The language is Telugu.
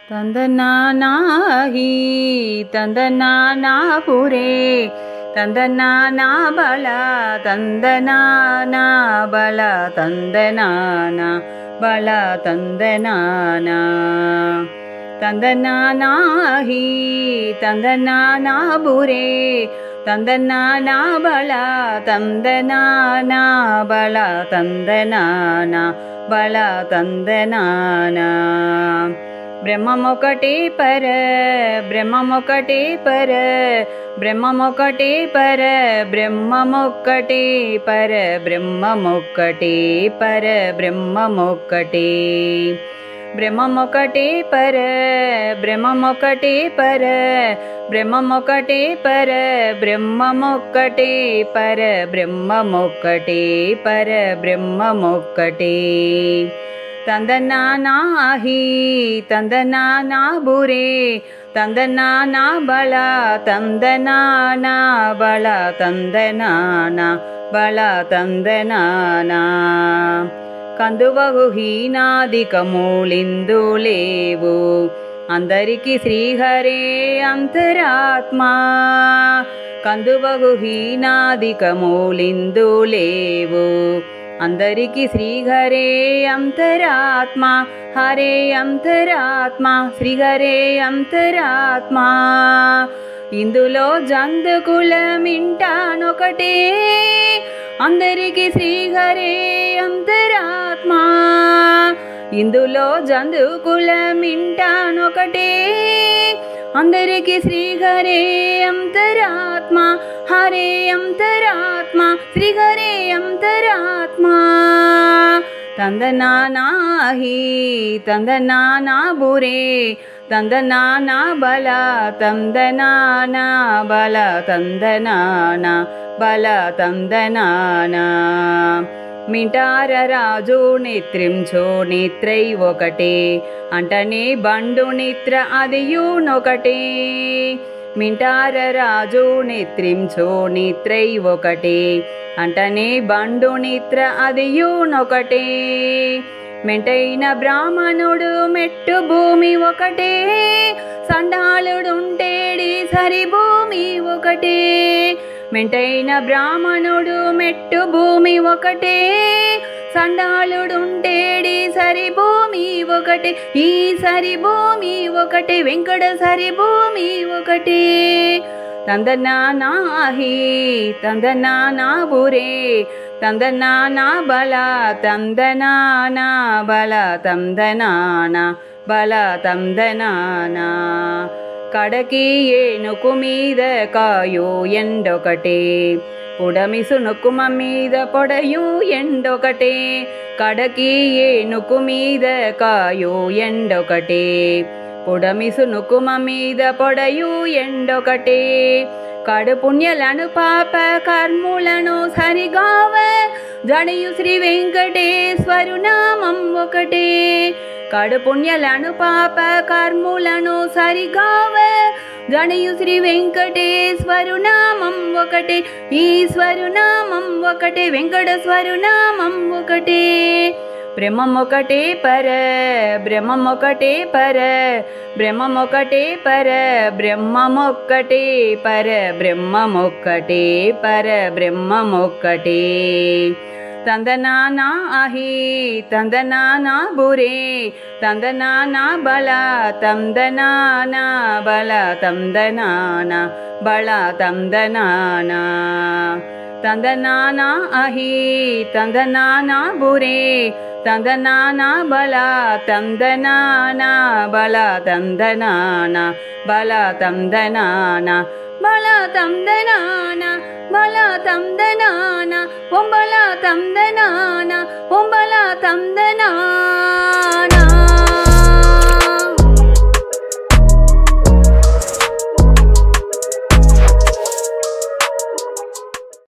ತಂದನಾನಾಹಿ ತಂದನಾನಾಪುರೇ ತಂದನಾನಾ ಬಲ ತಂದನಾನಾ ಬಲ ತಂದನಾನಾ ಬಲ ತಂದನಾನಾ ತಂದನಾನಾಹಿ ತಂದನಾನಾಪುರೇ ತಂದನಾನಾ ಬಲ ತಂದನಾನಾ ಬಲ ತಂದನಾನಾ ಬಲ ತಂದನಾನಾ బ్రహ్మమొకటే పర బ్రహ్మమొకటే పర బ్రహ్మమొకటే పర బ్రహ్మమొక్కటే పర బ్రహ్మమొక్కటే పర బ్రహ్మమొక్కటే బ్రహ్మమొకటే పర బ్రహ్మమొకటే పర బ్రహ్మమొకటే పర బ్రహ్మమొక్కటే పర బ్రహ్మమొక్కటే పర బ్రహ్మమొక్కటే ತಂದನಾನಾಹಿ ತಂದನಾನಾಬುರೇ ತಂದನಾನಾ ಬಲ ತಂದನಾನಾ ಬಲ ತಂದನಾನಾ ಬಲ ತಂದನಾನಾ కందువగు హీనాదికమూలిందు లేవు అందరికి శ్రీహరే అంతరాత్మా కందువగు హీనాదికమూలిందు లేవు అందరికి శ్రీహరే అంతరాత్మ హరే అంతరాత్మ శ్రీహరే అంతరాత్మ ఇందులో జంతుకులమింటానొకటే అందరికి శ్రీహరే అంతరాత్మ ఇందులో జంతుకులమింటానొకటే అందరికి శ్రీహరే అంతరాత్మ హరే అంతరాత్మ శ్రీహరే అంతరాత్మ ತಂದನಾನಾಹಿ ತಂದನಾನಾಬುರೇ ತಂದನಾನಾ ಬಲ ತಂದನಾನಾ ಬಲ ತಂದನಾನಾ ಬಲ ತಂದನಾನಾ మింటార రాజు నిత్రించో నిత్రై ఒకటే అంటనే బండు నిత్ర అదియునొకటే మింటార రాజు నిత్రించో నిత్రై ఒకటే అంటనే బండు నిత్ర అదియునొకటే మెంటైన బ్రాహ్మణుడు మెట్టు భూమి ఒకటే సండాళుడుంటేడి సరి భూమి ఒకటే మెంటైన బ్రాహ్మణుడు మెట్టు భూమి ఒకటే సండాళుడుంటేడి సరి భూమి ఒకటే ఈ సరి భూమి ఒకటే వెంకట సరి భూమి ఒకటే ತಂದನಾನಾಹಿ ತಂದನಾನಾಬುರೇ ತಂದನಾನಾ ಬಲ ತಂದನಾನಾ ಬಲ ತಂದನಾನಾ ಬಲ ತಂದನಾನಾ కడకి ఏనుకు మీద కాయో ఎండొకటే పుడమి సునుకుమ మీద పొడయు ఎండొకటే కడకి ఏనుకు మీద కాయో ఎండొకటే పుడమి సునుకుమ మీద పొడయు ఎండొకటే కడు పుణ్యలను పాప కర్ములను సరిగావ జడయు శ్రీ వెంకటేశ్వరు నామం ఒకటే కడు పుణ్యలను పాప కర్ములను సరిగావ జడయు శ్రీ వెంకటేశ్వరు నామం ఒకటే ఈశ్వరు నామం ఒకటే వెంకటేశ్వరు నామం ఒకటే బ్రహ్మమొకటే పర బ్రహ్మమొకటే పర బ్రహ్మమొకటే పర బ్రహ్మమొక్కటే పర బ్రహ్మమొక్కటే పర బ్రహ్మమొక్కటే ತಂದನಾನಾಹಿ ತಂದನಾನಾಬುರೇ ತಂದನಾನಾ ಬಲ ತಂದನಾನಾ ಬಲ ತಂದನಾನಾ ಬಲ ತಂದನಾನಾ ತಂದನಾನಾಹಿ ತಂದನಾನಾಬುರೇ ತಂದನಾನಾ ಬಲ ತಂದನಾನಾ ಬಲ ತಂದನಾನಾ ಬಲ ತಂದನಾನಾ ಬಲ ತಂದನಾನಾ ಬಲ ತಂದನಾನಾ ಓಂ ಬಲ ತಂದನಾನಾ ಓಂ ಬಲ ತಂದನಾನಾ